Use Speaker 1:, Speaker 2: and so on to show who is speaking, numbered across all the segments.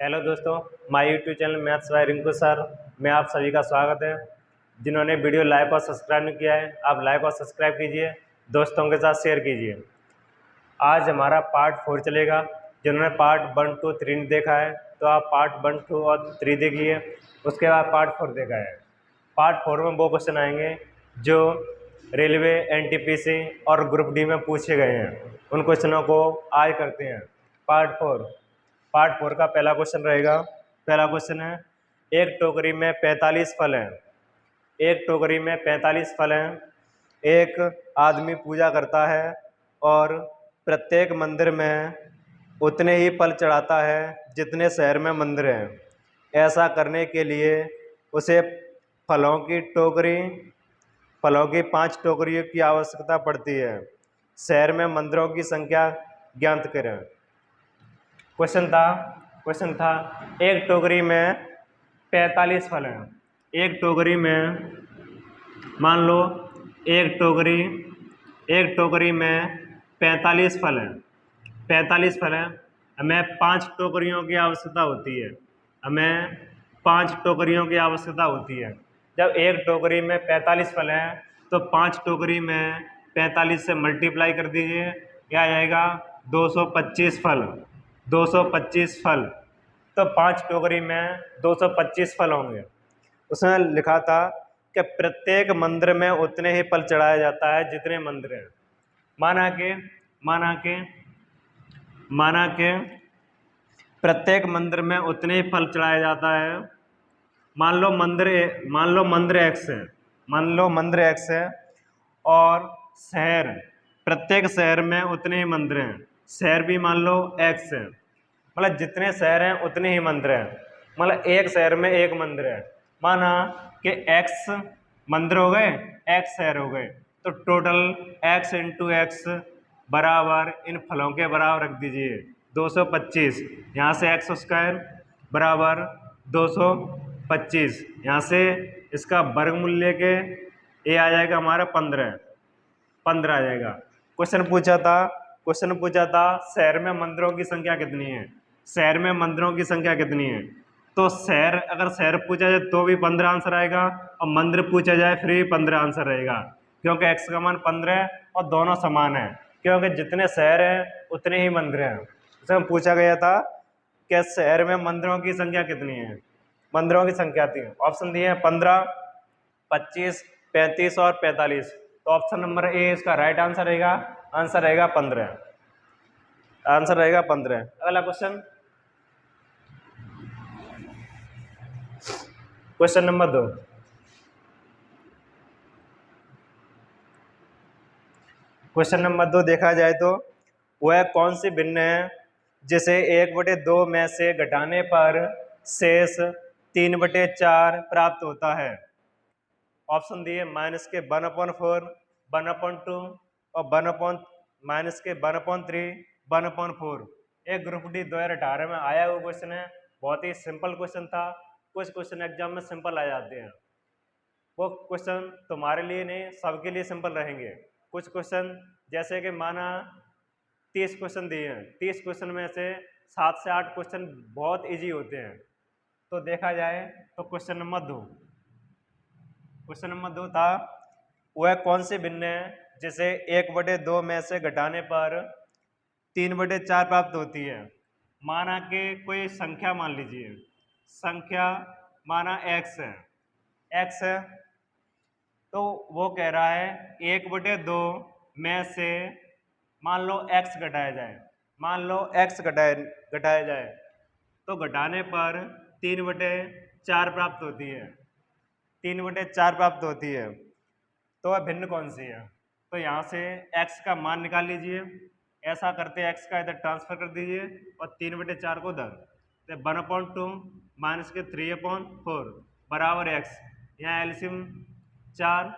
Speaker 1: Hello दोस्तों, my YouTube channel maths by Rinku sir में आप सभी का स्वागत है। जिन्होंने वीडियो लाइक और सब्सक्राइब नहीं किया है, आप लाइक और सब्सक्राइब कीजिए, दोस्तों के साथ शेयर कीजिए। आज हमारा पार्ट 4 चलेगा। जिन्होंने पार्ट 1, 2, 3 नहीं देखा है तो आप पार्ट 1, 2 और 3 देखिए, उसके बाद पार्ट 4 देखा है। पार्ट 4 में वो क्वेश्चन आएंगे जो रेलवे, एनटीपीसी और ग्रुप डी में पूछे गए हैं। उन क्वेश्चनों को आज करते हैं। पार्ट 4 का पहला क्वेश्चन रहेगा। पहला क्वेश्चन है, एक टोकरी में 45 फल हैं। एक टोकरी में 45 फल हैं। एक आदमी पूजा करता है और प्रत्येक मंदिर में उतने ही फल चढ़ाता है जितने शहर में मंदिर हैं। ऐसा करने के लिए उसे फलों की 5 टोकरियों की आवश्यकता पड़ती है। शहर में मंदिरों की संख्या ज्ञात करें। क्वेश्चन था एक टोकरी में 45 फल हैं। एक टोकरी में मान लो एक टोकरी में 45 फल हैं। 45 फल हैं। हमें 5 टोकरियों की आवश्यकता होती है। हमें 5 टोकरियों की आवश्यकता होती है। जब एक टोकरी में 45 फल हैं तो 5 टोकरी में 45 से मल्टीप्लाई कर दीजिए, क्या आ जाएगा 225 फल। 225 फल, तो 5 टोकरी में 225 फल होंगे। उसमें लिखा था कि प्रत्येक मंदिर में उतने ही फल चढ़ाया जाता है जितने मंदिर हैं। माना के प्रत्येक मंदिर में उतने ही फल चढ़ाया जाता है। मान लो मंदिर एक्स है। और प्रत्येक शहर में उतने ही मंदिर हैं। शहर भी मान लो एक्स है, मतलब जितने शहर हैं उतने ही मंदिर हैं। मतलब एक शहर में एक मंदिर है। माना कि एक्स मंदिर हो गए, एक्स शहर हो गए, तो टोटल एक्स इंटू एक्स बराबर इन फलों के बराबर रख दीजिए 225। यहाँ से एक्स स्क्वायर बराबर 225। यहाँ से इसका वर्गमूल्य के ये आ जाएगा हमारा 15 आ जाएगा। क्वेश्चन पूछा था शहर में मंदिरों की संख्या कितनी है। शहर में मंदिरों की संख्या कितनी है, तो अगर शहर पूछा जाए तो भी 15 आंसर आएगा और मंदिर पूछा जाए फिर भी 15 आंसर रहेगा, क्योंकि x का मान 15 है और दोनों समान है, क्योंकि जितने शहर हैं उतने ही मंदिर हैं। इसमें पूछा गया था कि शहर में मंदिरों की संख्या कितनी है। मंदिरों की संख्या थी, ऑप्शन दिए हैं 15, 25, 35 और 45। तो ऑप्शन नंबर ए इसका राइट आंसर रहेगा। आंसर रहेगा 15। अगला क्वेश्चन नंबर 2। क्वेश्चन नंबर 2 देखा जाए तो वह कौन सी भिन्न है जिसे 1/2 में से घटाने पर शेष 3/4 प्राप्त होता है। ऑप्शन दिए माइनस के 1/4, 1/2 और माइनस के 1/3, 1/4। एक ग्रुप डी 2018 में आया हुआ क्वेश्चन है। बहुत ही सिंपल क्वेश्चन था। कुछ क्वेश्चन एग्जाम में सिंपल आ जाते हैं, वो क्वेश्चन तुम्हारे लिए नहीं सबके लिए सिंपल रहेंगे। कुछ क्वेश्चन जैसे कि माना 30 क्वेश्चन दिए हैं, 30 क्वेश्चन में से 7 से 8 क्वेश्चन बहुत इजी होते हैं। तो देखा जाए तो क्वेश्चन नंबर 2 था वह कौन सी भिन्न है जिसे 1/2 में से घटाने पर 3/4 प्राप्त होती है। माना कि कोई संख्या मान लीजिए, संख्या माना x है, तो वो कह रहा है 1/2 में से मान लो x घटाया जाए तो घटाने पर 3/4 प्राप्त होती है। 3/4 प्राप्त होती है, तो वह भिन्न कौन सी है। तो यहाँ से x का मान निकाल लीजिए। ऐसा करते x का इधर ट्रांसफर कर दीजिए और 3/4 को उधर, तो 1/2 माइनस के 3/4 बराबर x। यहाँ एलसीएम 4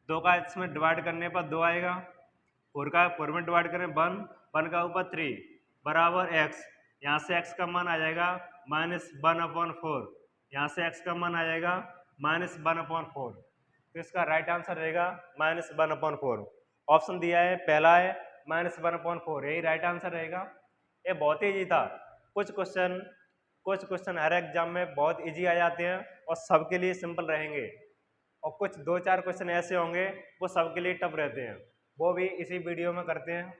Speaker 1: 2 का इसमें डिवाइड करने पर 2 आएगा, 4 का 4 में डिवाइड करें 1 का ऊपर 3 बराबर x। यहाँ से x का मान आ जाएगा -1/4। यहाँ से x का मान आ जाएगा -1/4। तो इसका राइट आंसर रहेगा -1/4। ऑप्शन दिया है पहला है -1/4, यही राइट आंसर रहेगा। ये बहुत ही इजी था। कुछ क्वेश्चन हर एग्जाम में बहुत इजी आ जाते हैं और सबके लिए सिंपल रहेंगे, और कुछ 2-4 क्वेश्चन ऐसे होंगे वो सबके लिए टफ रहते हैं, वो भी इसी वीडियो में करते हैं।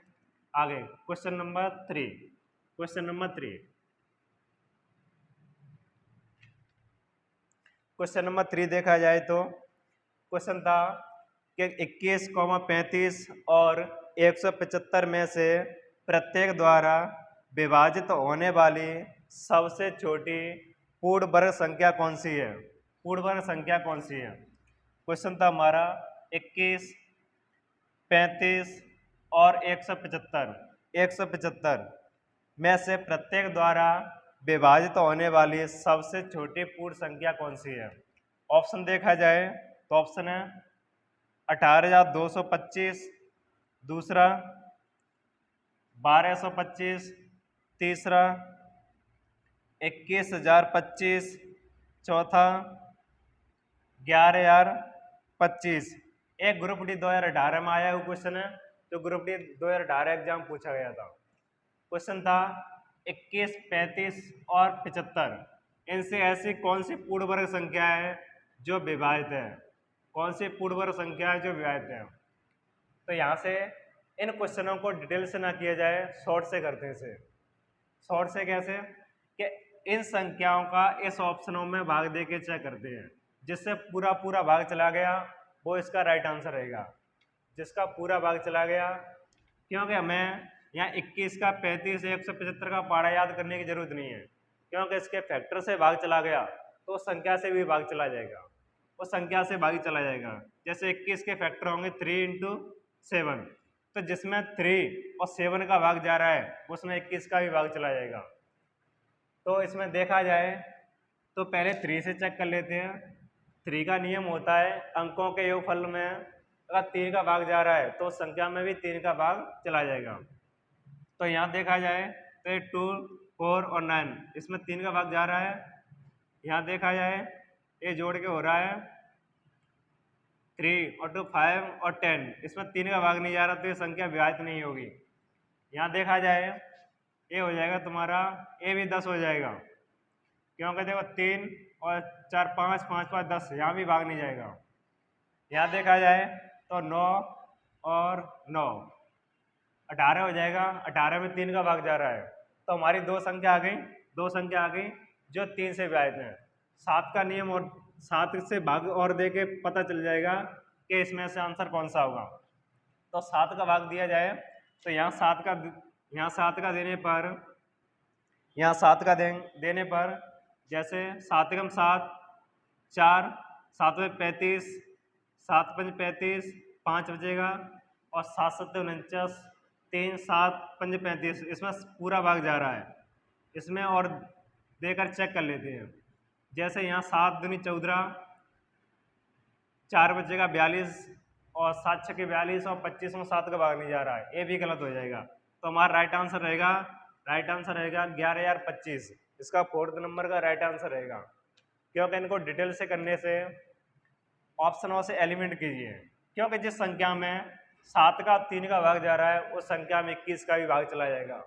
Speaker 1: आगे क्वेश्चन नंबर 3 देखा जाए तो क्वेश्चन था कि 21,35 और 175 में से प्रत्येक द्वारा विभाजित होने वाली सबसे छोटी पूर्ण वर्ग संख्या कौन सी है? पूर्ण वर्ग संख्या कौन सी है? क्वेश्चन था हमारा 21, 35 और 175 में से प्रत्येक द्वारा विभाजित होने वाली सबसे छोटी पूर्ण संख्या कौन सी है? ऑप्शन देखा जाए तो ऑप्शन है 18,225, दूसरा 1,225, तीसरा 21,025, चौथा 11,025। एक ग्रुप डी 2018 में आया हुआ क्वेश्चन है, जो ग्रुप डी 2018 एग्जाम पूछा गया था। क्वेश्चन था 21, 35 और 75, इनसे ऐसी कौन सी पूर्ण वर्ग संख्या है जो विभाजित है? कौन सी पूर्ण वर्ग संख्या है जो विभाजित है? तो यहाँ से इन क्वेश्चनों को डिटेल से ना किया जाए, शॉर्ट से करते हैं इसे। शॉर्ट से कैसे? कि इन संख्याओं का इस ऑप्शनों में भाग दे के चेक करते हैं, जिससे पूरा पूरा भाग चला गया वो इसका राइट आंसर रहेगा। जिसका पूरा भाग चला गया, क्योंकि हमें यहाँ 21 का 35 175 का पारा याद करने की जरूरत नहीं है, क्योंकि इसके फैक्टर से भाग चला गया तो उस संख्या से भी भाग चला जाएगा, उस संख्या से भाग चला जाएगा। जैसे 21 के फैक्टर होंगे 3 × 7, तो जिसमें 3 और 7 का भाग जा रहा है उसमें 21 का भी भाग चला जाएगा। तो इसमें देखा जाए तो पहले 3 से चेक कर लेते हैं। 3 का नियम होता है अंकों के योगफल में अगर 3 का भाग जा रहा है तो उस संख्या में भी 3 का भाग चला जाएगा। तो यहाँ देखा जाए तो 2, 4 और 9, इसमें 3 का भाग जा रहा है। यहाँ देखा जाए ये जोड़ के हो रहा है 3 और 2 5 और 10, इसमें 3 का भाग नहीं जा रहा तो ये संख्या विभाजित नहीं होगी। यहाँ देखा जाए ये हो जाएगा तुम्हारा, ये भी 10 हो जाएगा, क्योंकि देखो 3 और 4 5 5 5 10, यहाँ भी भाग नहीं जाएगा। यहाँ देखा जाए तो 9 और 9 18 हो जाएगा, 18 में 3 का भाग जा रहा है, तो हमारी दो संख्या आ गई जो 3 से विभाजित है। 7 का नियम और 7 से भाग और दे के पता चल जाएगा कि इसमें से आंसर कौन सा होगा। तो 7 का भाग दिया जाए तो यहाँ 7 का देने पर, यहाँ 7 का देने पर जैसे 7 एकम 7, 4, 7 में 35, 7 पंज 35, 5 बचेगा, और 7 सत्ते 49, 3 7 पंज 35, इसमें पूरा भाग जा रहा है। इसमें और देकर चेक कर लेते हैं। जैसे यहाँ 7 दूनी 14, 4 बचेगा 42, और 7 छक्के 42, और 25 में 7 का भाग नहीं जा रहा है, ये भी गलत हो जाएगा। तो हमारा राइट आंसर रहेगा 11,025। इसका 4th नंबर का राइट आंसर रहेगा, क्योंकि इनको डिटेल से करने से ऑप्शनों से एलिमेंट कीजिए, क्योंकि जिस संख्या में 7 का 3 का भाग जा रहा है उस संख्या में 21 का भी भाग चला जाएगा,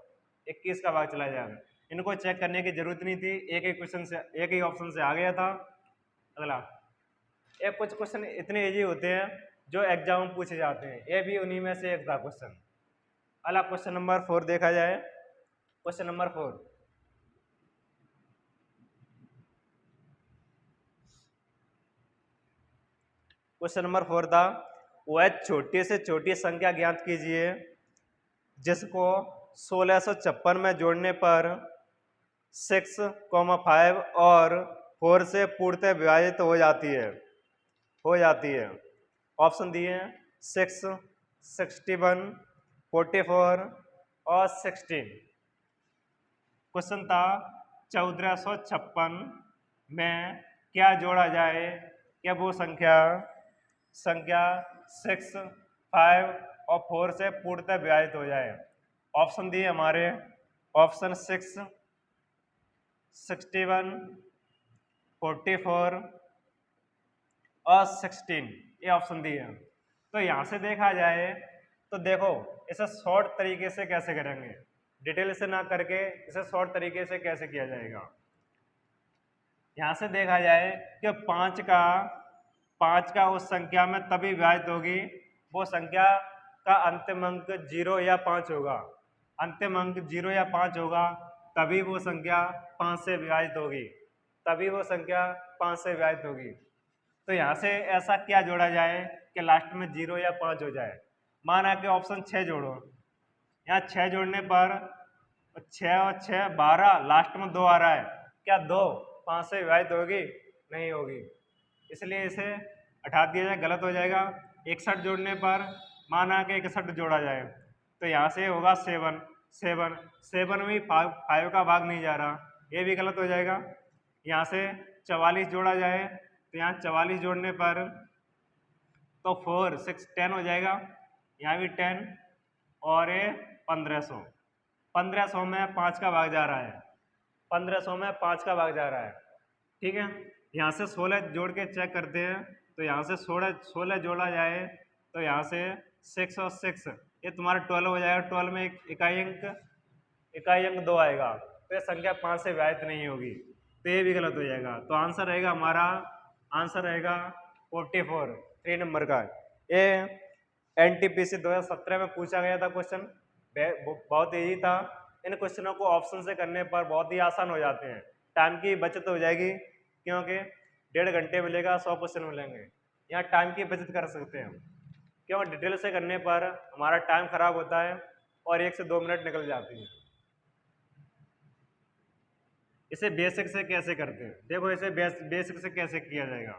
Speaker 1: 21 का भाग चला जाएगा। इनको चेक करने की जरूरत नहीं थी, एक ही ऑप्शन से आ गया था। अगला, एक कुछ क्वेश्चन इतने इजी होते हैं जो एग्जाम में पूछे जाते हैं, ये भी उन्हीं में से एक था क्वेश्चन। अगला क्वेश्चन नंबर 4 देखा जाए। क्वेश्चन नंबर 4, क्वेश्चन नंबर 4 था, वह छोटी से छोटी संख्या ज्ञात कीजिए जिसको 1656 में जोड़ने पर 6, 5 और 4 से पूर्णतः विभाजित हो जाती है। ऑप्शन दिए हैं 6, 61, 44 और 16। क्वेश्चन था 1456 में क्या जोड़ा जाए क्या वो संख्या 6, 5 और 4 से पूर्णतः विभाजित हो जाए। ऑप्शन दिए हमारे, ऑप्शन 6, 61, 44 और 16, ये ऑप्शन दिए हैं। तो यहाँ से देखा जाए तो देखो इसे शॉर्ट तरीके से कैसे करेंगे। डिटेल से ना करके इसे शॉर्ट तरीके से कैसे किया जाएगा। यहाँ से देखा जाए कि पाँच का उस संख्या में तभी विभाजित होगी वो संख्या का अंतिम अंक 0 या 5 होगा। अंतिम अंक 0 या 5 होगा तभी वो संख्या 5 से विभाजित होगी, तभी वो संख्या 5 से विभाजित होगी। तो यहाँ से ऐसा क्या जोड़ा जाए कि लास्ट में 0 या 5 हो जाए। माना कि ऑप्शन 6 जोड़ो, यहाँ 6 जोड़ने पर 6 और 6 12, लास्ट में 2 आ रहा है, क्या 2 5 से विभाजित होगी? नहीं होगी, इसलिए इसे हटा दिया जाए, गलत हो जाएगा। 61 जोड़ने पर माना कि 61 जोड़ा जाए तो यहाँ से होगा 7 7 7 में 5 का भाग नहीं जा रहा, ये भी गलत हो जाएगा। यहाँ से 44 जोड़ा जाए तो यहाँ 44 जोड़ने पर तो 4 6 10 हो जाएगा, यहाँ भी 10 और ये 1500 1500 में 5 का भाग जा रहा है, 1500 में 5 का भाग जा रहा है, ठीक है। यहाँ से 16 जोड़ के चेक करते हैं तो यहाँ से 16 जोड़ा जाए तो यहाँ से 6 और 6 ये तुम्हारा 12 हो जाएगा। 12 में इकाई अंक 2 आएगा तो ये संख्या 5 से विभाजित नहीं होगी, तो ये भी गलत हो जाएगा। तो आंसर रहेगा हमारा, आंसर रहेगा 44, 3 नंबर का। ये NTPC 2017 में पूछा गया था क्वेश्चन, बहुत ईजी था। इन क्वेश्चनों को ऑप्शन से करने पर बहुत ही आसान हो जाते हैं, टाइम की बचत हो जाएगी क्योंकि 1.5 घंटे मिलेगा, 100 क्वेश्चन मिलेंगे, यहाँ टाइम की बचत कर सकते हैं। क्यों? डिटेल से करने पर हमारा टाइम खराब होता है और 1 से 2 मिनट निकल जाती हैं। इसे बेसिक से कैसे करते हैं, देखो इसे बेसिक से कैसे किया जाएगा।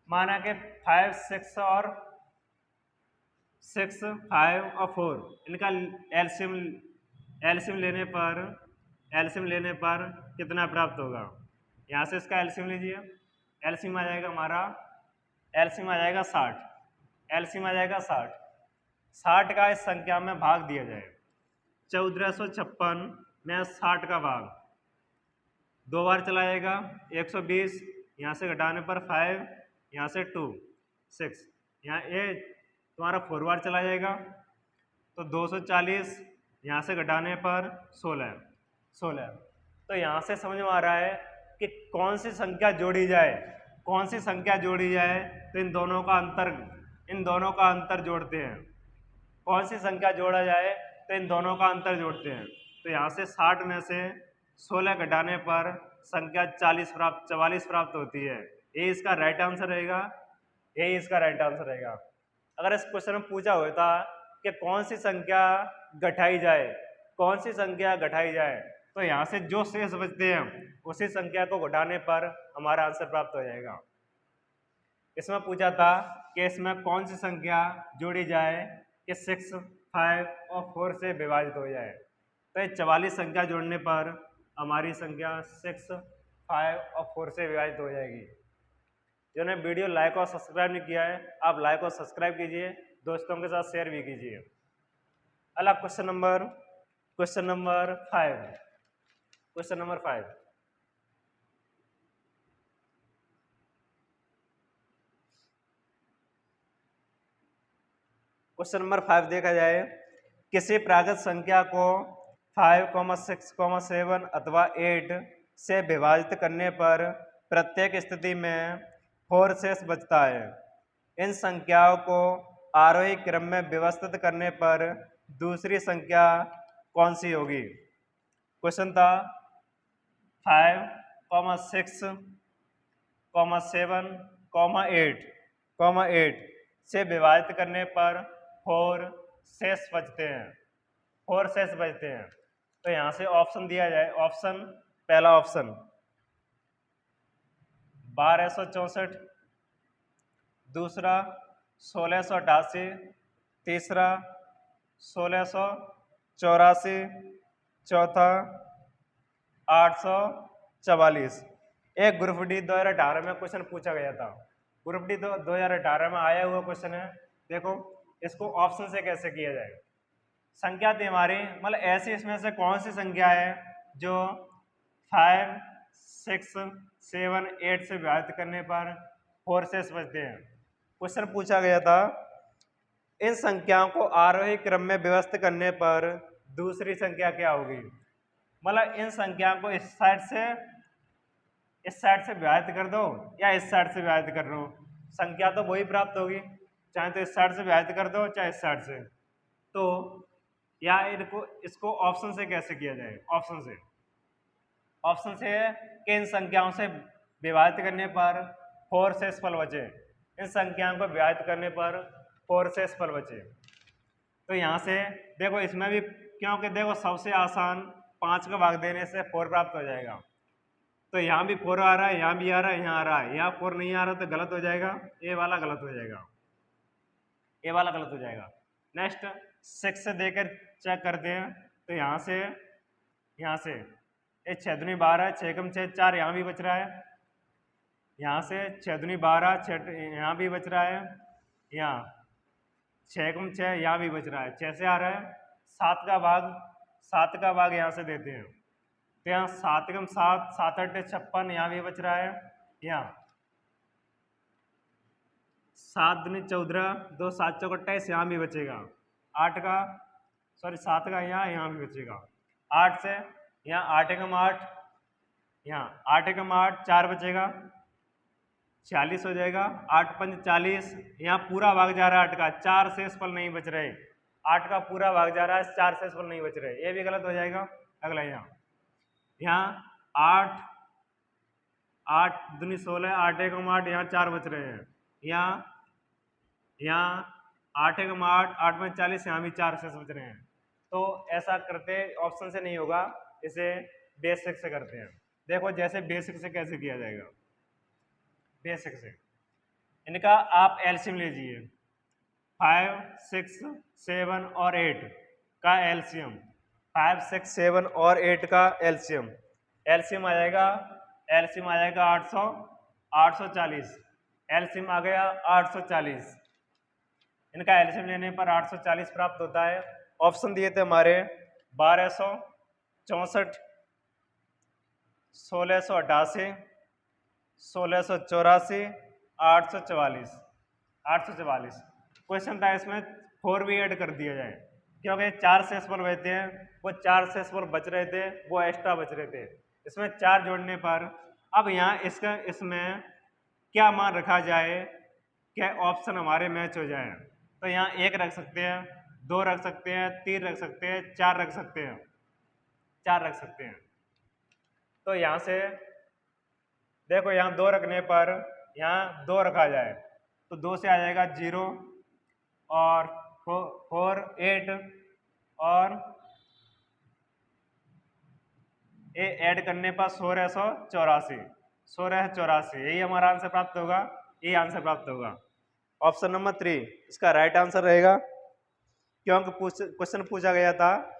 Speaker 1: माना कि 5 6 और 6 5 और 4 इनका एलसीएम लेने पर कितना प्राप्त होगा। यहाँ से इसका एलसीएम लीजिए, एलसीएम आ जाएगा हमारा, एलसीएम आ जाएगा 60, एलसीएम आ जाएगा 60 का इस संख्या में भाग दिया जाए। 1456 में 60 का भाग 2 बार चला जाएगा, 120, यहाँ से घटाने पर 5, यहाँ से 2 6, यहाँ ये तुम्हारा 4 बार चला जाएगा तो 240, यहाँ से घटाने पर 16। तो यहाँ से समझ में आ रहा है कि कौन सी संख्या जोड़ी जाए, कौन सी संख्या जोड़ी जाए तो इन दोनों का अंतर जोड़ते हैं। कौन सी संख्या जोड़ा जाए तो इन दोनों का अंतर जोड़ते हैं। तो यहाँ से 60 में से 16 घटाने पर संख्या 44 प्राप्त होती है। ये इसका राइट आंसर रहेगा, यही इसका राइट आंसर रहेगा। अगर इस क्वेश्चन में पूछा होता कि कौन सी संख्या घटाई जाए, कौन सी संख्या घटाई जाए, तो यहाँ से जो शेष बचते हैं उसी संख्या को घटाने पर हमारा आंसर प्राप्त हो जाएगा। इसमें पूछा था कि इसमें कौन सी संख्या जोड़ी जाए कि 6 5 और 4 से विभाजित हो जाए, तो ये 44 संख्या जोड़ने पर हमारी संख्या 6 5 और 4 से विभाजित हो जाएगी। जिन्होंने वीडियो लाइक और सब्सक्राइब नहीं किया है, आप लाइक और सब्सक्राइब कीजिए, दोस्तों के साथ शेयर भी कीजिए। अगला question number 5, question number 5। Question number 5 देखा जाए, किसी प्राकृत संख्या को 5, 6, 7 अथवा 8 से विभाजित करने पर प्रत्येक स्थिति में 4 शेष बचता है। इन संख्याओं को आरोही क्रम में व्यवस्थित करने पर दूसरी संख्या कौन सी होगी। क्वेश्चन था 5, 6, 7, 8 से विभाजित करने पर 4 शेष बचते हैं, 4 शेष बचते हैं। तो यहाँ से ऑप्शन दिया जाए, ऑप्शन पहला ऑप्शन 1264, दूसरा 1688, तीसरा 1684, चौथा 844। एक ग्रुप डी 2018 में क्वेश्चन पूछा गया था, ग्रुप डी 2018 में आया हुआ क्वेश्चन है। देखो इसको ऑप्शन से कैसे किया जाएगा। संख्या थी हमारी, मतलब ऐसी इसमें से कौन सी संख्या है जो 5, 6, 7, 8 से विभाजित करने पर 4 शेष बचते हैं। क्वेश्चन पूछा गया था इन संख्याओं को आरोही क्रम में व्यवस्थित करने पर दूसरी संख्या क्या होगी। मतलब इन संख्या को इस साइड से विभाजित कर दो या इस साइड से विभाजित कर दो, संख्या तो वही प्राप्त होगी, चाहे तो इस साइड से विभाजित कर दो चाहे इस साइड से। तो या इनको इसको ऑप्शन से कैसे किया जाए, ऑप्शन से है कि इन संख्याओं से विभाजित करने पर 4 शेषफल बचे, इन संख्याओं को विभाजित करने पर 4 शेषफल बचे। तो यहाँ से देखो इसमें भी, क्योंकि देखो सबसे आसान 5 का भाग देने से 4 प्राप्त हो जाएगा, तो यहाँ भी 4 आ रहा है, यहाँ भी आ रहा है, यहाँ आ रहा है, यहाँ 4 नहीं आ रहा तो गलत हो जाएगा, ये वाला गलत हो जाएगा, ये वाला गलत हो जाएगा। नेक्स्ट 6 से देकर चेक करते हैं, तो यहाँ से ये 6 दूनी 12, 6 कम 6 4, यहाँ भी बच रहा है, यहाँ से 6 दूनी 12, 6 यहाँ भी बच रहा है, यहाँ 6 कम 6 यहाँ भी बच रहा है, 6 से आ रहा है। 7 का भाग यहाँ से देते हैं, तो यहाँ 7 कम 7, 7 8 56, यहाँ भी बच रहा है, यहाँ 7 दूनी 14, 2 7 चौक 28, यहाँ भी बचेगा। 7 का यहाँ भी बचेगा। 8 से यहाँ 8 एकम 8, यहाँ 8 एकम 8, 4 बचेगा, 46 हो जाएगा। 8 पंच 40, यहाँ पूरा भाग जा रहा है 8 का, 4 शेषफल नहीं बच रहे, 8 का पूरा भाग जा रहा है, 4 शेषफल नहीं बच रहे, ये भी गलत हो जाएगा। अगला यहाँ 8 दूनी 16, 8 एकम 8, यहाँ 4 बच रहे हैं, यहाँ 8 एकम 8, 8 पंच 40, यहाँ भी 4 शेष बच रहे हैं। तो ऐसा करते ऑप्शन से नहीं होगा, इसे बेसिक से करते हैं। देखो जैसे बेसिक से कैसे किया जाएगा, बेसिक से इनका आप एलसीएम लीजिए, 5 6 7 और 8 का एलसीएम, 5 6 7 और 8 का एलसीएम आ जाएगा 840, एलसीएम आ गया 840, इनका एलसीएम लेने पर 840 प्राप्त होता है। ऑप्शन दिए थे हमारे 1264, 1688, 1684, 844। क्वेश्चन था इसमें 4 भी ऐड कर दिया जाए, क्योंकि 4 शेषफल बचते हैं, वो 4 शेषफल बच रहे थे, वो एक्स्ट्रा बच रहे थे, इसमें 4 जोड़ने पर अब यहाँ इसमें क्या मान रखा जाए, क्या ऑप्शन हमारे मैच हो जाए। तो यहाँ 1 रख सकते हैं, 2 रख सकते हैं, 3 रख सकते हैं, 4 रख सकते हैं, 4 रख सकते हैं। तो यहाँ से देखो यहाँ 2 रखने पर यहाँ 2 रखा जाए तो 2 से आ जाएगा 0 और 4 8 और ये ऐड करने पर 1684, यही हमारा आंसर प्राप्त होगा, यही आंसर प्राप्त होगा। ऑप्शन नंबर 3 इसका राइट आंसर रहेगा, क्योंकि क्वेश्चन पूछा गया था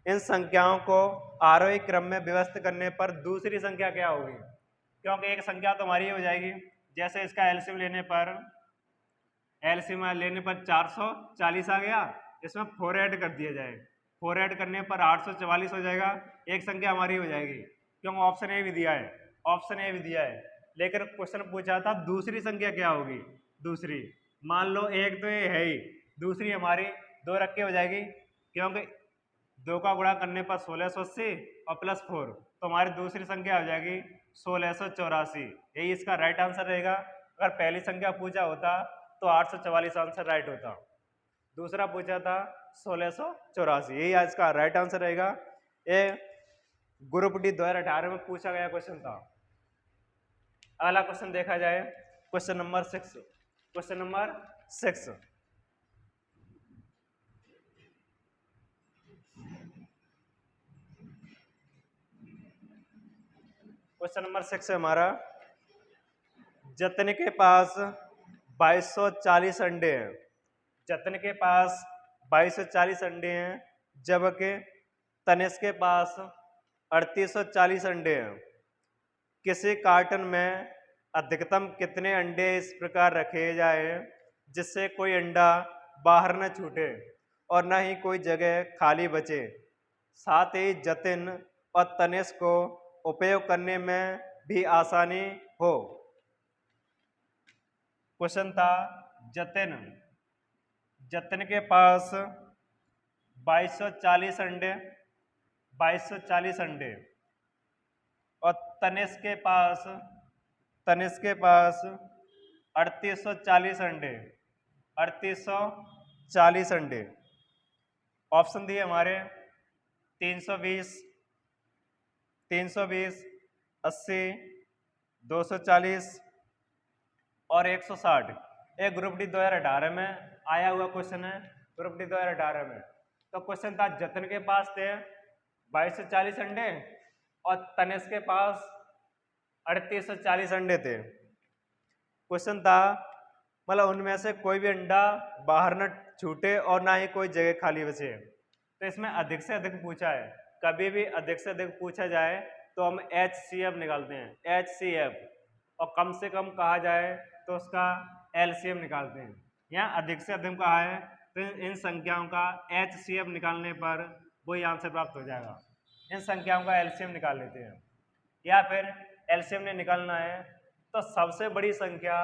Speaker 1: इन संख्याओं को आरोही क्रम में व्यवस्थित करने पर दूसरी संख्या क्या होगी, क्योंकि एक संख्या तो हमारी हो जाएगी। जैसे इसका एलसीएम लेने पर 440 आ गया, इसमें 4 ऐड कर दिया जाए, 4 ऐड करने पर 844 हो जाएगा, एक संख्या हमारी हो जाएगी, क्योंकि ऑप्शन ए भी दिया है, लेकिन क्वेश्चन पूछा था दूसरी संख्या क्या होगी। दूसरी मान लो एक तो ये है ही, दूसरी हमारी 2 रख के हो जाएगी, क्योंकि 2 का गुणा करने पर 1680 और प्लस 4, तो हमारी दूसरी संख्या हो जाएगी 1684, यही इसका राइट आंसर रहेगा। अगर पहली संख्या पूछा होता तो 844 आंसर राइट होता, दूसरा पूछा था 1684, यही इसका राइट आंसर रहेगा। ये ग्रुप डी 2018 में पूछा गया क्वेश्चन था। अगला क्वेश्चन देखा जाए, क्वेश्चन नंबर 6। क्वेश्चन नंबर 6 है हमारा, जतन के पास 2240 अंडे हैं, जतन के पास 2240 अंडे हैं, जबकि तनिष्क के पास 3840 अंडे हैं। किसी कार्टन में अधिकतम कितने अंडे इस प्रकार रखे जाए जिससे कोई अंडा बाहर न छूटे और न ही कोई जगह खाली बचे, साथ ही जतिन और तनिष्क को उपयोग करने में भी आसानी हो। क्वेश्चन था जतिन के पास 2240 अंडे, 2240 अंडे। और तनिष्क के पास 3840 अंडे, 3840 अंडे। ऑप्शन दिए हमारे 320, 320, 80, 240 और 160। एक ग्रुप डी 2018 में आया हुआ क्वेश्चन है, ग्रुप डी 2018 में। तो क्वेश्चन था जतन के पास थे 2240 अंडे और तनिष्क के पास 3840 अंडे थे। क्वेश्चन था मतलब उनमें से कोई भी अंडा बाहर न छूटे और ना ही कोई जगह खाली बचे। तो इसमें अधिक से अधिक पूछा है, कभी भी अधिक से अधिक पूछा जाए तो हम HCF निकालते हैं, HCF, और कम से कम कहा जाए तो उसका LCM निकालते हैं। यहाँ अधिक से अधिक कहा है तो इन संख्याओं का HCF निकालने पर वही आंसर प्राप्त हो जाएगा। इन संख्याओं का LCM निकाल लेते हैं, या फिर LCM ने निकालना है तो सबसे बड़ी संख्या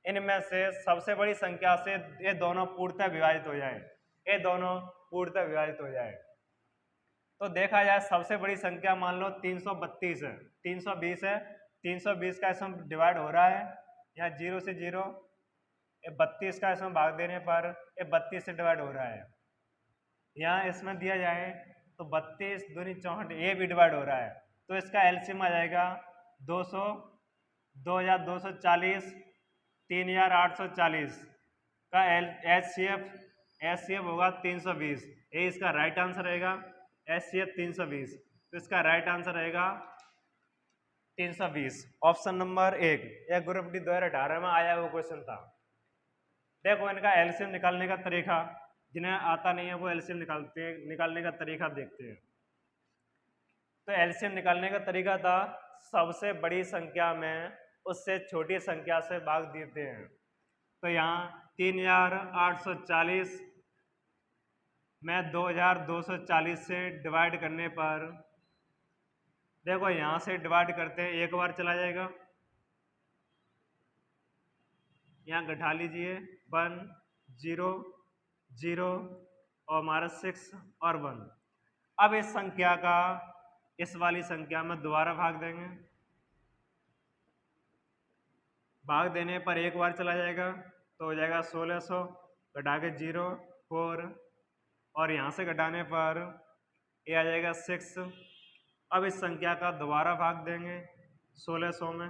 Speaker 1: इनमें से सबसे बड़ी संख्या से ये दोनों पूर्णतः विभाजित हो जाए, ये दोनों पूर्णतः विभाजित हो जाए। तो देखा जाए सबसे बड़ी संख्या मान लो 332 है, 320 है, 320 का इसमें डिवाइड हो रहा है, यहाँ 0 से 0, ये 32 का इसमें भाग देने पर ये 32 से डिवाइड हो रहा है। यहाँ इसमें दिया जाए तो 32 दूनी 64, ये भी डिवाइड हो रहा है। तो इसका एलसीएम आ जाएगा 200, 2240, 3840 का एचसीएफ होगा 320। ये इसका राइट आंसर रहेगा, एचसीएफ 320। तो इसका राइट आंसर रहेगा 320, ऑप्शन नंबर 1। यह ग्रुप डी 2018 में आया हुआ क्वेश्चन था। देखो इनका एलसीएम निकालने का तरीका, जिन्हें आता नहीं है वो एलसीएम निकालने का तरीका देखते हैं। तो एलसीएम निकालने का तरीका था सबसे बड़ी संख्या में उससे छोटी संख्या से भाग देते हैं। तो यहाँ 3840 में 2240 से डिवाइड करने पर देखो यहाँ से डिवाइड करते हैं, एक बार चला जाएगा, यहाँ घटा लीजिए 1 0 0 और हमारा 6 और 1। अब इस संख्या का इस वाली संख्या में दोबारा भाग देंगे, भाग देने पर एक बार चला जाएगा तो हो जाएगा 1600, घटा के 0 4 और यहाँ से घटाने पर ये आ जाएगा 6। अब इस संख्या का दोबारा भाग देंगे 1600 में,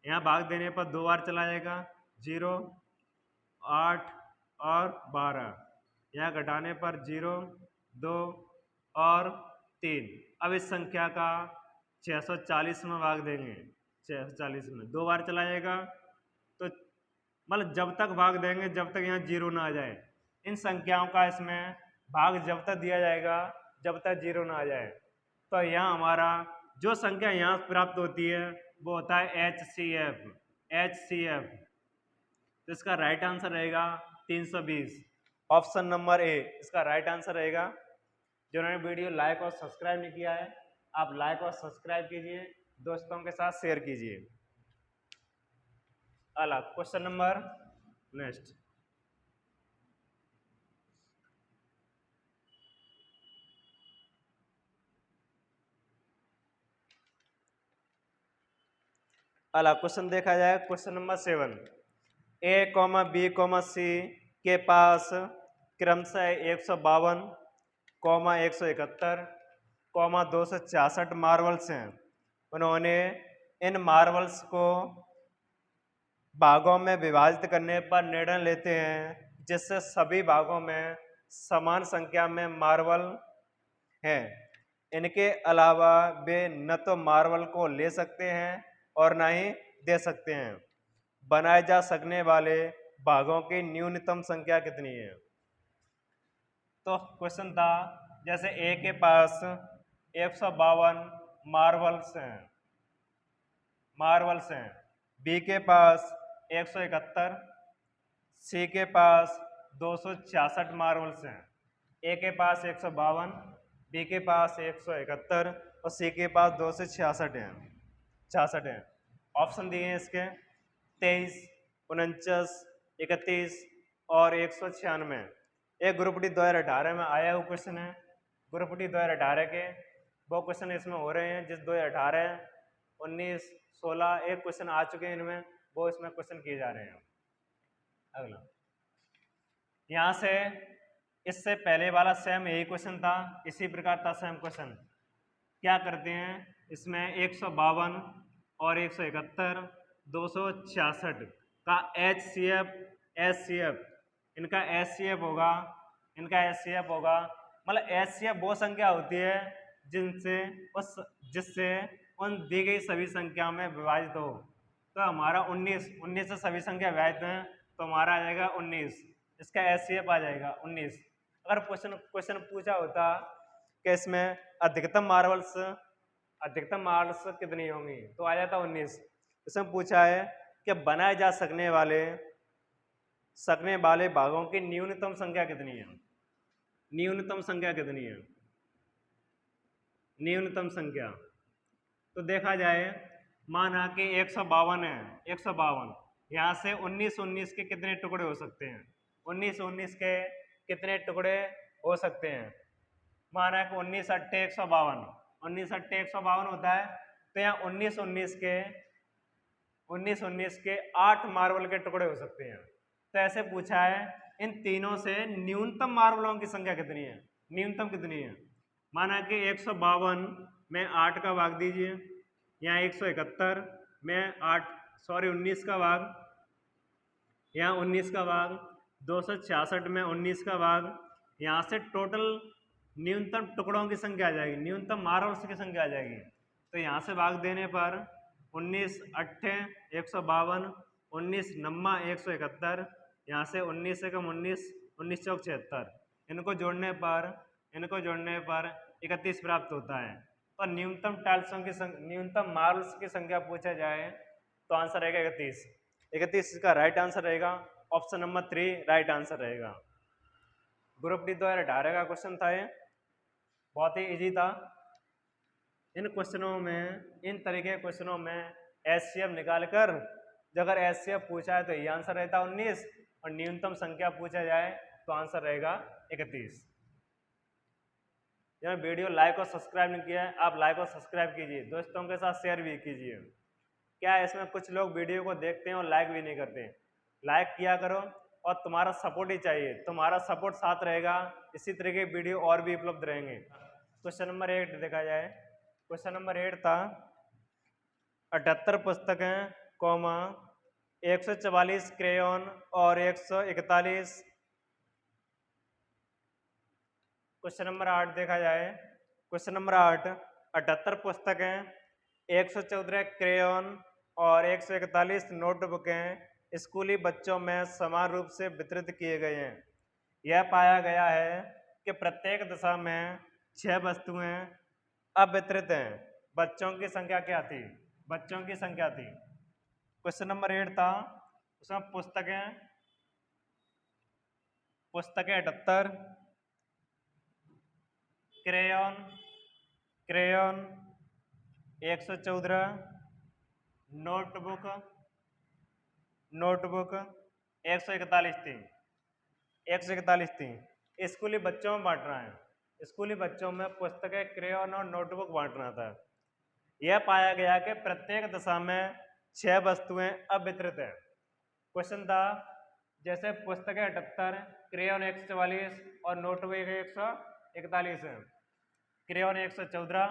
Speaker 1: यहाँ भाग देने पर दो बार चला जाएगा 0 8 और 12, यहाँ घटाने पर 0 2 और 3। अब इस संख्या का 640 में भाग देंगे, 640 में दो बार चला जाएगा, तो मतलब जब तक भाग देंगे जब तक यहाँ 0 ना आ जाए। इन संख्याओं का इसमें भाग जब तक दिया जाएगा जब तक 0 ना आ जाए। तो यहाँ हमारा जो संख्या यहाँ प्राप्त होती है वो होता है HCF, HCF। तो इसका राइट आंसर रहेगा 320, ऑप्शन नंबर ए इसका राइट आंसर रहेगा। जिन्होंने वीडियो लाइक और सब्सक्राइब नहीं किया है आप लाइक और सब्सक्राइब कीजिए, दोस्तों के साथ शेयर कीजिए। अगला क्वेश्चन नंबर नेक्स्ट। अगला क्वेश्चन देखा जाए, question number 7। A, B, C के पास क्रमशः 152, 171, 266 मार्बल्स हैं। उन्होंने इन मार्बल्स को भागों में विभाजित करने पर निर्णय लेते हैं जिससे सभी भागों में समान संख्या में मार्बल हैं। इनके अलावा वे न तो मार्बल को ले सकते हैं और न ही दे सकते हैं। बनाए जा सकने वाले भागों की न्यूनतम संख्या कितनी है? तो क्वेश्चन था जैसे ए के पास 152 मार्बल्स हैं, बी के पास 171, सी के पास 266 मार्बल्स हैं। ए के पास 152, बी के पास 171 और सी के पास 266 हैं। ऑप्शन दिए हैं इसके 23, 49, 31 और 196। एक ग्रुप डी 2018 में आया हुआ क्वेश्चन है, ग्रुप डी 2018 के वो क्वेश्चन इसमें हो रहे हैं जिस 2018, 19, 16 एक क्वेश्चन आ चुके हैं इनमें, वो इसमें क्वेश्चन किए जा रहे हैं। अगला यहाँ से इससे पहले वाला सेम यही क्वेश्चन था, इसी प्रकार था सेम क्वेश्चन। क्या करते हैं इसमें 152 और 171, 266 का HCF SCF, इनका SCF होगा, इनका SCF होगा। मतलब SCF वो संख्या होती है जिससे उन दी गई सभी संख्या में विभाजित हो। तो हमारा 19 से सभी संख्या विभाजित हैं तो हमारा आ जाएगा 19, इसका SCF आ जाएगा 19। अगर क्वेश्चन पूछा होता कि इसमें अधिकतम मार्बल्स कितनी होंगी तो आ जाता 19। इसमें पूछा है कि बनाए जा सकने वाले भागों की न्यूनतम संख्या कितनी है। न्यूनतम संख्या कितनी है, न्यूनतम संख्या तो देखा जाए, माना कि 152 है, 152 यहाँ से 19 के कितने टुकड़े हो सकते हैं, 19 के कितने टुकड़े हो सकते हैं। माना कि 19 अट्ठे 152, 19 अट्ठे 152 होता है, तो यहाँ 19 के 8 मार्बल के टुकड़े हो सकते हैं। तो ऐसे पूछा है इन तीनों से न्यूनतम मार्बलों की संख्या कितनी है, न्यूनतम कितनी है। माना कि 152 में 8 का भाग दीजिए, यहाँ 171 में 19 का भाग, यहाँ 19 का भाग, 266 में 19 का भाग, यहाँ से टोटल न्यूनतम टुकड़ों की संख्या आ जाएगी, न्यूनतम मार्बल्स की संख्या आ जाएगी। तो यहाँ से भाग देने पर 19 अट्ठे 152, 19 नम्मा 171, यहाँ से 19 से कम 19, 19 चौक 76, इनको जोड़ने पर 31 प्राप्त होता है। और न्यूनतम मार्बल्स की संख्या पूछा जाए तो आंसर रहेगा 31। 31 इसका राइट आंसर रहेगा, ऑप्शन नंबर 3 राइट आंसर रहेगा। ग्रुप डी 2018 का क्वेश्चन था ये, बहुत ही इजी था। इन तरीके के क्वेश्चनों में SCF निकालकर अगर SCF पूछा है तो ये आंसर रहता 19 और न्यूनतम संख्या पूछा जाए तो आंसर रहेगा 31। यह वीडियो लाइक और सब्सक्राइब नहीं किया है, आप लाइक और सब्सक्राइब कीजिए, दोस्तों के साथ शेयर भी कीजिए। क्या है इसमें कुछ लोग वीडियो को देखते हैं और लाइक भी नहीं करते, लाइक किया करो और तुम्हारा सपोर्ट ही चाहिए, तुम्हारा सपोर्ट साथ रहेगा, इसी तरह के वीडियो और भी उपलब्ध रहेंगे। क्वेश्चन नंबर 8 देखा जाए, क्वेश्चन नंबर 8 था 78 पुस्तकें, 144 क्रेयॉन और 141। क्वेश्चन नंबर 8 देखा जाए, क्वेश्चन नंबर 8 78 पुस्तकें, 114 क्रेयॉन और 141 नोटबुकें स्कूली बच्चों में समान रूप से वितरित किए गए हैं। यह पाया गया है कि प्रत्येक दशा में 6 वस्तुएं अवितरित हैं। बच्चों की संख्या क्या थी, बच्चों की संख्या थी। क्वेश्चन नंबर 8 था, उसमें पुस्तकें 78, क्रेयॉन 114, नोटबुक 141 थी, 141 थी। स्कूली बच्चों में बांटना है, स्कूली बच्चों में पुस्तकें, क्रेयॉन और नोटबुक बांटना था। यह पाया गया कि प्रत्येक दशा में 6 वस्तुएं अवितरित है। क्वेश्चन था जैसे पुस्तकें 78, क्रेयॉन 144 और नोटबुक 141 है, क्रेयॉन 114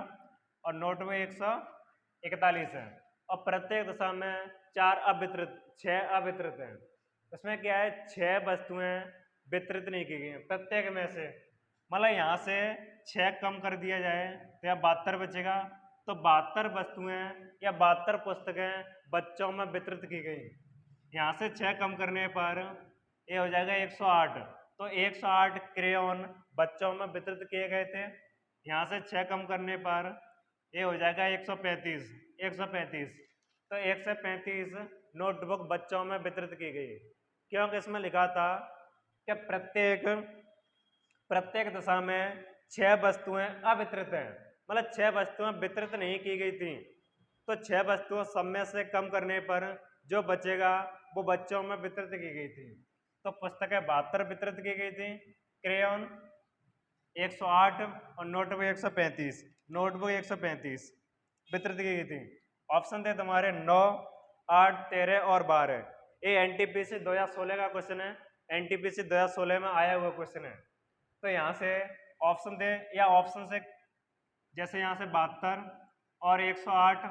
Speaker 1: और नोटबुक 141 है, और प्रत्येक दशा में 6 अवितरित हैं। इसमें क्या है, 6 वस्तुएं वितरित नहीं की गई हैं प्रत्येक में से। मतलब यहाँ से 6 कम कर दिया जाए तो यहाँ 72 बचेगा, तो 72 वस्तुएं या 72 पुस्तकें बच्चों में वितरित की गई। यहाँ से 6 कम करने पर ये हो जाएगा 108, तो 108 क्रेयॉन बच्चों में वितरित किए गए थे। यहाँ से 6 कम करने पर ये हो जाएगा 135, तो 135 नोटबुक बच्चों में वितरित की गई, क्योंकि इसमें लिखा था कि प्रत्येक दशा में 6 वस्तुएं अवितरित हैं, मतलब 6 वस्तुएं वितरित नहीं की गई थी। तो 6 वस्तुओं सब में से कम करने पर जो बचेगा वो बच्चों में वितरित की गई थी। तो पुस्तकें 72 वितरित की गई थी, क्रेयॉन 108 और नोटबुक 135, नोटबुक 135 वितरित की गई थी। ऑप्शन थे तुम्हारे 9, 8, 13 और 12। ये एनटीपीसी 2016 का क्वेश्चन है, एनटीपीसी 2016 में आया हुआ क्वेश्चन है। तो यहाँ से ऑप्शन दे या ऑप्शन से जैसे यहाँ से 72 और 108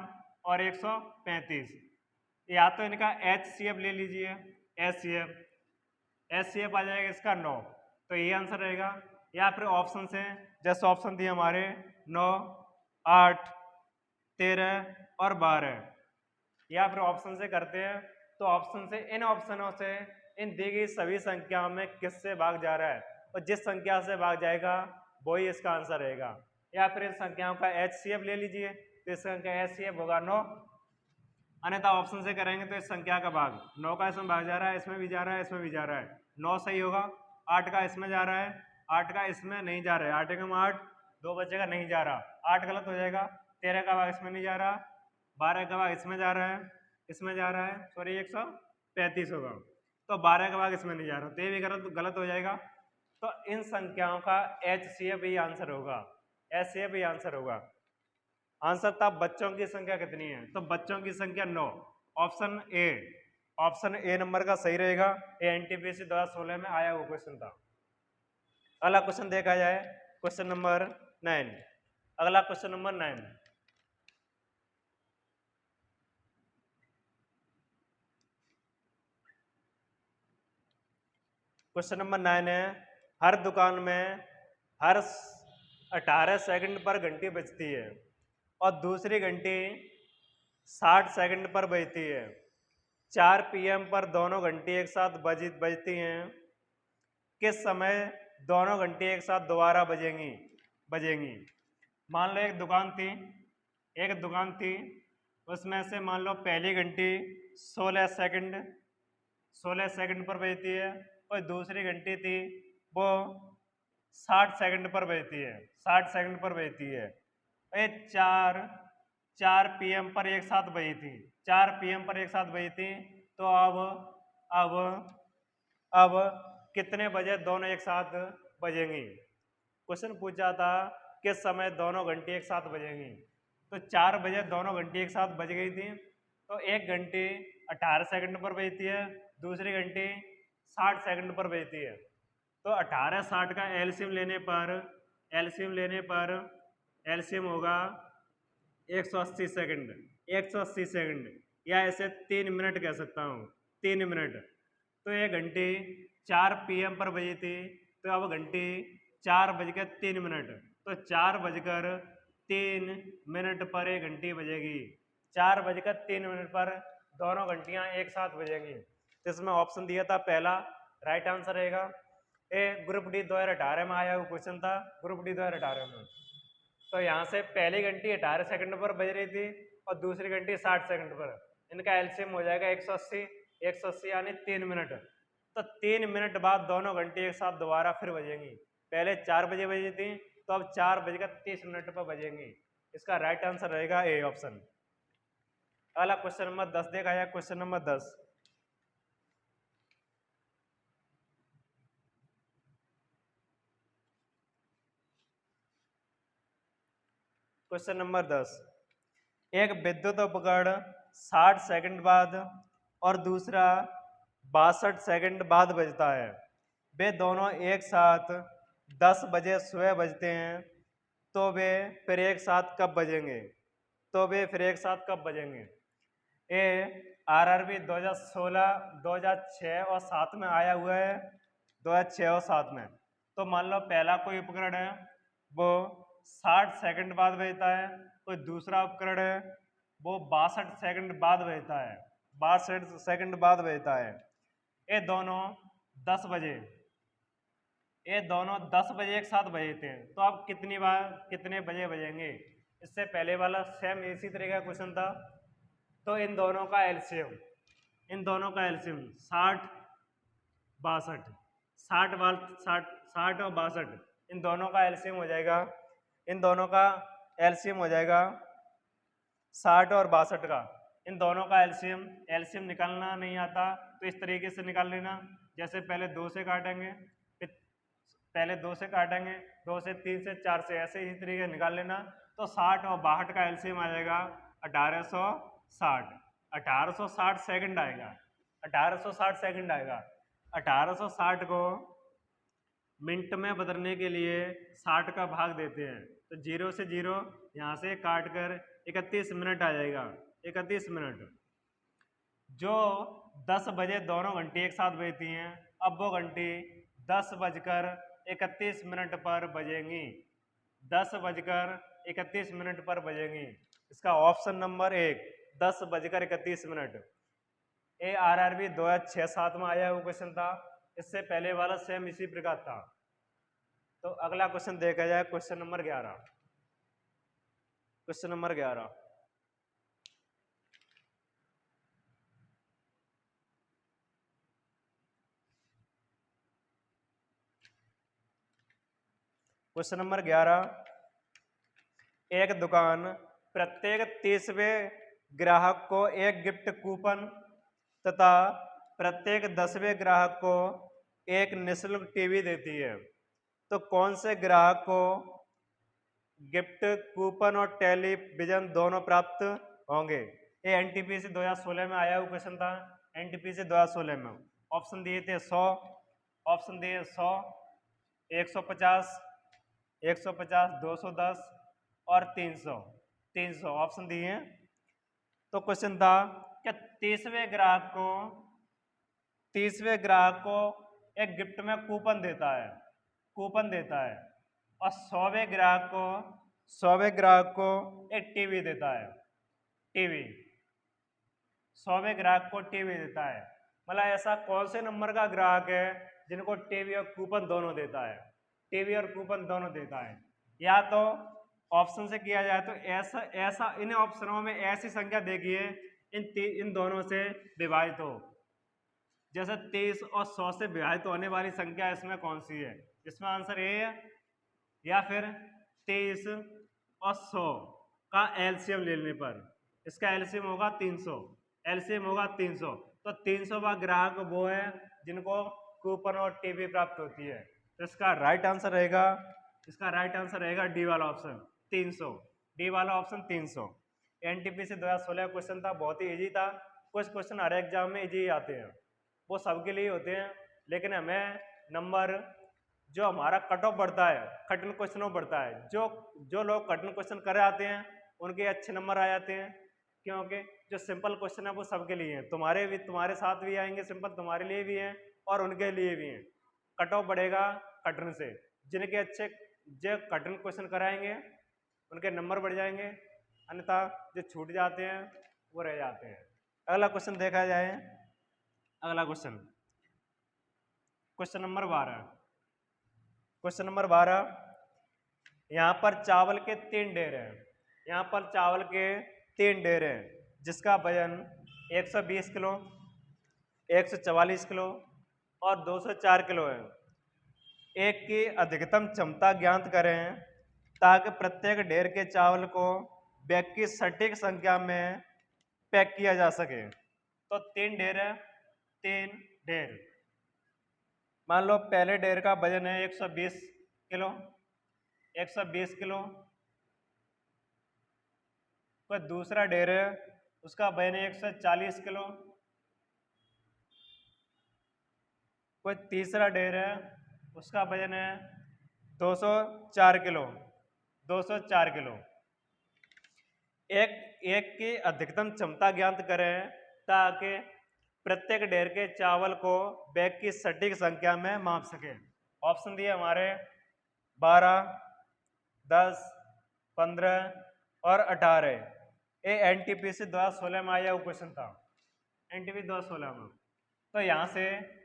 Speaker 1: और 135, या तो इनका HCF ले लीजिए, HCF आ जाएगा इसका 9, तो ये आंसर रहेगा। या फिर ऑप्शन से जैसे ऑप्शन दिए हमारे 9, 8, 13 और 12, या फिर ऑप्शन से करते हैं तो ऑप्शन से इन ऑप्शनों से इन दी गई सभी संख्याओं में किससे भाग जा रहा है और जिस संख्या से भाग जाएगा वही इसका आंसर रहेगा। या फिर इन संख्याओं का HCF ले लीजिए, तो इस संख्या HCF होगा 9, अन्यथा ऑप्शन से करेंगे तो इस संख्या का भाग 9 का इसमें भाग जा रहा है, इसमें भी जा रहा है, इसमें भी जा रहा है, 9 सही होगा। 8 का इसमें जा रहा है, 8 का इसमें नहीं जा रहा है, 8 एकम 8, 2 बचेगा नहीं जा रहा, 8 गलत हो जाएगा। 13 का भाग इसमें नहीं जा रहा, 12 का भाग इसमें जा रहा है, इसमें जा रहा है, सॉरी 135 होगा, तो 12 का भाग इसमें नहीं जा रहा, तो ये भी गलत गलत हो जाएगा। तो इन संख्याओं का HCF ही आंसर होगा, HCF ही आंसर होगा। आंसर था बच्चों की संख्या कितनी है, तो बच्चों की संख्या 9, option A, option A number का सही रहेगा। ये एनटीपीसी 2016 में आया हुआ क्वेश्चन था। अगला क्वेश्चन देखा जाए, क्वेश्चन नंबर 9। अगला क्वेश्चन नंबर 9, क्वेश्चन नंबर 9 है, हर दुकान में हर 18 सेकंड पर घंटी बजती है और दूसरी घंटी 60 सेकंड पर बजती है। 4 PM पर दोनों घंटी एक साथ बजती हैं। किस समय दोनों घंटी एक साथ दोबारा बजेंगी? मान लो एक दुकान थी, उसमें से मान लो पहली घंटी 16 सेकंड पर बजती है और दूसरी घंटी थी वो 60 सेकंड पर बजती है, 60 सेकंड पर बजती है। ये 4 PM पर एक साथ बजी थी, 4 PM पर एक साथ बजी थी, तो अब कितने बजे दोनों एक साथ बजेंगी? क्वेश्चन पूछा था किस समय दोनों घंटी एक साथ बजेंगी, तो 4 बजे दोनों घंटी एक साथ बज गई थी, तो एक घंटी 18 सेकंड पर बजती है, दूसरी घंटी 60 सेकंड पर बजती है। तो 18-60 का एलसीएम लेने पर एलसीएम होगा 180 सेकंड, 180 सेकंड, या ऐसे 3 मिनट कह सकता हूँ, 3 मिनट। तो ये घंटी 4 PM पर बजी थी, तो अब घंटी 4:03, तो 4:03 पर एक घंटी बजेगी, 4:03 पर दोनों घंटियां एक साथ बजेंगी। तो इसमें ऑप्शन दिया था पहला राइट आंसर रहेगा। ए ग्रुप डी 2018 में आया हुआ क्वेश्चन था, ग्रुप डी 2018 में। तो यहाँ से पहली घंटी 18 सेकंड पर बज रही थी और दूसरी घंटी 60 सेकंड पर, इनका एलसीएम हो जाएगा 180, 180 यानी 3 मिनट। तो 3 मिनट बाद दोनों घंटी एक साथ दोबारा फिर बजेंगी, पहले 4 बजे बजी थी, तो अब 4:30 पर बजेंगी। इसका राइट आंसर रहेगा ए ऑप्शन। अगला क्वेश्चन नंबर 10 देखा जाए, क्वेश्चन नंबर 10। क्वेश्चन नंबर 10, एक विद्युत उपकरण 60 सेकंड बाद और दूसरा 62 सेकंड बाद बजता है, वे दोनों एक साथ 10 बजे सुबह बजते हैं, तो वे फिर एक साथ कब बजेंगे? ए आरआरबी 2016, 2006 और 7 में आया हुआ है, 2006 और 7 में। तो मान लो पहला कोई उपकरण है वो 60 सेकंड बाद बजता है, कोई दूसरा उपकरण है वो 62 सेकंड बाद बजता है, 62 सेकंड बाद बजता है। ये दोनों 10 बजे एक साथ बजे थे, तो अब कितने बजे बजेंगे? इससे पहले वाला सेम इसी तरह का क्वेश्चन था। तो इन दोनों का एलसीएम 60 62, 60 और 62, इन दोनों का एलसीएम हो जाएगा, 60 और 62 का, इन दोनों का एलसीएम निकालना नहीं आता तो इस तरीके से निकाल लेना, जैसे पहले 2 से काटेंगे, फिर पहले 2 से काटेंगे, 2 से, 3 से, 4 से, ऐसे इसी तरीके से निकाल लेना। तो 60 और 62 का एलसीएम आ जाएगा 1860। 1860 सेकंड आएगा, 1860 सेकंड आएगा। 1860 को मिनट में बदलने के लिए 60 का भाग देते हैं, तो 0 से 0 यहाँ से काट कर 31 मिनट आ जाएगा, 31 मिनट। जो 10 बजे दोनों घंटी एक साथ बजती हैं, अब वो घंटी 10:31 पर बजेंगी, 10:31 पर बजेंगी। इसका ऑप्शन नंबर 1, 10:31। ARRB 2006-07 में आया हुआ क्वेश्चन था। इससे पहले वाला सेम इसी प्रकार था। तो अगला क्वेश्चन देखा जाए, question number 11। Question number 11, question number 11, एक दुकान प्रत्येक 30वें ग्राहक को एक गिफ्ट कूपन तथा प्रत्येक 10वें ग्राहक को एक निःशुल्क टीवी देती है। तो कौन से ग्राहक को गिफ्ट कूपन और टेलीविजन दोनों प्राप्त होंगे? ये एनटीपीसी 2016 में आया हुआ क्वेश्चन था। एनटीपीसी 2016 में ऑप्शन दिए थे 100, ऑप्शन दिए 100, 150, 150, 210 और 300, 300 ऑप्शन दिए हैं। तो क्वेश्चन था क्या 30वें ग्राहक को एक गिफ्ट में कूपन देता है, कूपन देता है, और 100वें ग्राहक को एक टीवी देता है, टीवी, 100वें ग्राहक को टीवी देता है। मतलब ऐसा कौन से नंबर का ग्राहक है जिनको टीवी और कूपन दोनों देता है, टीवी और कूपन दोनों देता है? या तो ऑप्शन से किया जाए तो ऐसा इन ऑप्शनों में ऐसी संख्या देखिए इन दोनों से विभाजित हो। जैसे 30 और 100 से विभाजित होने वाली संख्या इसमें कौन सी है? इसमें आंसर ए है। या फिर 23 और 100 का एलसीएम लेने पर इसका एलसीएम होगा 300, एलसीएम होगा 300। तो 300वां ग्राहक वो है जिनको कूपन और टीवी प्राप्त होती है। तो इसका राइट आंसर रहेगा डी वाला ऑप्शन 300, डी वाला ऑप्शन 300। एनटीपीसी 2016 क्वेश्चन था, बहुत ही इजी था। कुछ क्वेश्चन हर एग्जाम में इजी आते हैं, वो सबके लिए होते हैं, लेकिन हमें नंबर जो हमारा कट ऑफ बढ़ता है कठिन क्वेश्चनों बढ़ता है। जो लोग कठिन क्वेश्चन कर आते हैं उनके अच्छे नंबर आ जाते हैं, क्योंकि जो सिंपल क्वेश्चन है वो सबके लिए हैं। तुम्हारे साथ भी आएंगे सिंपल, तुम्हारे लिए भी हैं और उनके लिए भी हैं। कट ऑफ बढ़ेगा कठिन से, जिनके अच्छे जो कठिन क्वेश्चन कराएंगे उनके नंबर बढ़ जाएंगे, अन्यथा जो छूट जाते हैं वो रह जाते हैं। अगला क्वेश्चन देखा जाए, अगला question, question number 12। Question number 12, यहाँ पर चावल के 3 ढेर हैं, यहाँ पर चावल के 3 ढेर हैं जिसका वजन 120 किलो, 144 किलो और 204 किलो है। एक की अधिकतम क्षमता ज्ञात करें ताकि प्रत्येक ढेर के चावल को बैग की सटीक संख्या में पैक किया जा सके। तो 3 ढेर है, 3 ढेर। मान लो पहले ढेर का वजन है 120 किलो, 120 किलो। कोई दूसरा ढेर है उसका वजन है 140 किलो। कोई तीसरा ढेर है उसका वजन है 204 किलो, 204 किलो। एक की अधिकतम क्षमता ज्ञात करें ताकि प्रत्येक ढेर के चावल को बैग की सटीक संख्या में माप सके। ऑप्शन दिए हमारे 12, 10, 15 और 18। ये एनटीपीसी 2016 में आया हुआ क्वेश्चन था, एनटीपीसी 2016 में। तो यहाँ से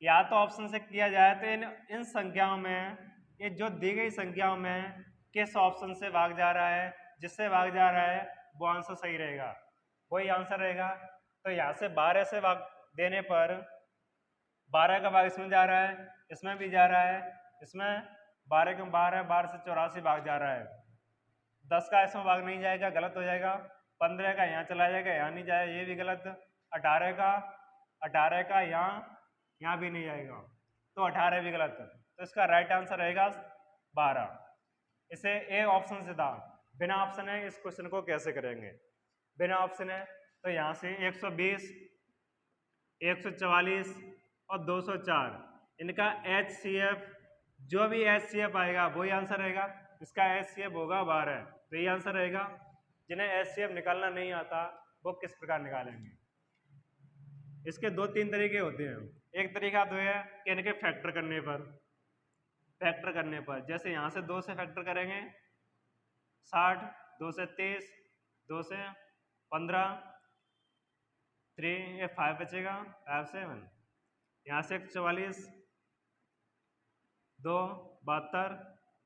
Speaker 1: या तो ऑप्शन से किया जाए तो इन संख्याओं में, ये जो दी गई संख्याओं में किस ऑप्शन से भाग जा रहा है, जिससे भाग जा रहा है वो आंसर सही रहेगा, वही आंसर रहेगा। तो यहाँ से 12 से भाग देने पर 12 का भाग इसमें जा रहा है, इसमें भी जा रहा है, इसमें 12 का 12 से 84 भाग जा रहा है। 10 का इसमें भाग नहीं जाएगा, गलत हो जाएगा। 15 का यहाँ चला जाएगा, यहाँ नहीं जाएगा, ये भी गलत। 18 का यहाँ भी नहीं जाएगा, तो 18 भी गलत। तो इसका राइट आंसर रहेगा 12। इसे ए ऑप्शन से था, बिना ऑप्शन है इस क्वेश्चन को कैसे करेंगे। बिना ऑप्शन है तो यहाँ से 120, 144 और 204 इनका HCF, जो भी HCF आएगा वही आंसर रहेगा। इसका HCF होगा 12, तो ये आंसर रहेगा। जिन्हें HCF निकालना नहीं आता वो किस प्रकार निकालेंगे। इसके 2-3 तरीके होते हैं। एक तरीका तो है कि इनके फैक्टर करने पर, जैसे यहाँ से 2 से फैक्टर करेंगे 60, 2 से 30, 2 से 15, 3 ये 5 बचेगा, 5 7, यहाँ से 144, 2 72,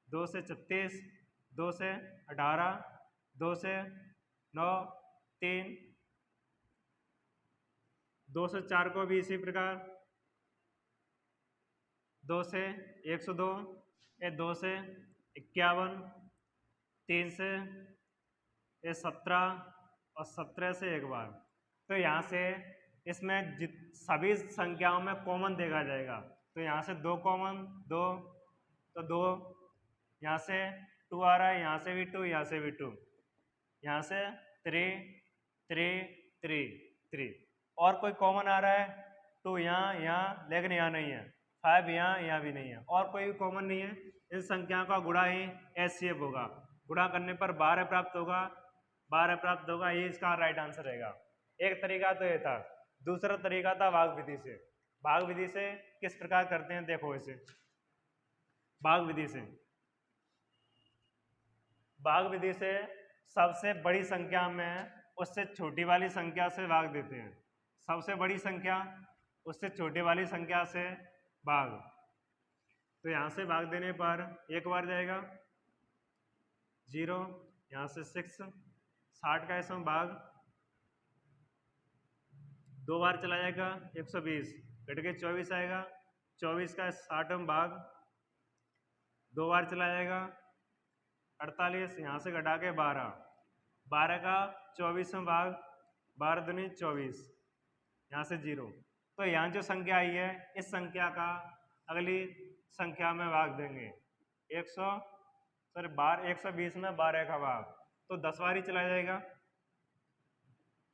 Speaker 1: 2 से 36, 2 से 18, 2 से 9, 3, 2 से 4 को भी इसी प्रकार, 2 से 102, ये 2 से 51, 3 से ये 17 और 17 से एक बार। तो यहाँ से इसमें सभी संख्याओं में कॉमन देखा जाएगा। तो यहाँ से 2 कॉमन, 2 तो 2, यहाँ से 2 आ रहा है, यहाँ से भी 2, यहाँ से भी 2, यहाँ से 3 3 3 3 और कोई कॉमन आ रहा है 2 यहाँ, लेकिन यहाँ नहीं है, 5 यहाँ भी नहीं है, और कोई भी कॉमन नहीं है। इन संख्याओं का गुणा ही HCF होगा। गुणा करने पर 12 प्राप्त होगा, ये इसका राइट आंसर रहेगा। एक तरीका तो ये था। दूसरा तरीका था भाग विधि से। भाग विधि से किस प्रकार करते हैं देखो। इसे भाग विधि से सबसे बड़ी संख्या में उससे छोटी वाली संख्या से भाग देते हैं। सबसे बड़ी संख्या उससे छोटी वाली संख्या से भाग। तो यहाँ से भाग देने पर एक बार जाएगा 0, यहाँ से 6, 60 का इसमें भाग 2 बार चला जाएगा 120, घट के 24 आएगा, 24 का 60 में भाग 2 बार चला जाएगा 48, यहाँ से घटा के 12, 12 का 24 में भाग 12 दूनी 24, यहाँ से 0। तो यहाँ जो संख्या आई है इस संख्या का अगली संख्या में भाग देंगे 120 में 12 का भाग, तो 10 बार ही चला जाएगा।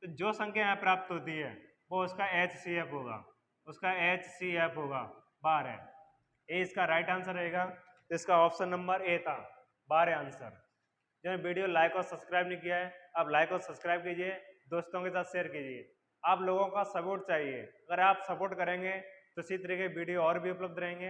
Speaker 1: तो जो संख्या यहाँ प्राप्त होती है वो उसका HCF होगा 12। ये इसका राइट आंसर रहेगा। तो इसका ऑप्शन नंबर ए था 12 आंसर। जिन्होंने वीडियो लाइक और सब्सक्राइब नहीं किया है आप लाइक और सब्सक्राइब कीजिए, दोस्तों के साथ शेयर कीजिए। आप लोगों का सपोर्ट चाहिए, अगर आप सपोर्ट करेंगे तो इसी तरह के वीडियो और भी उपलब्ध रहेंगे।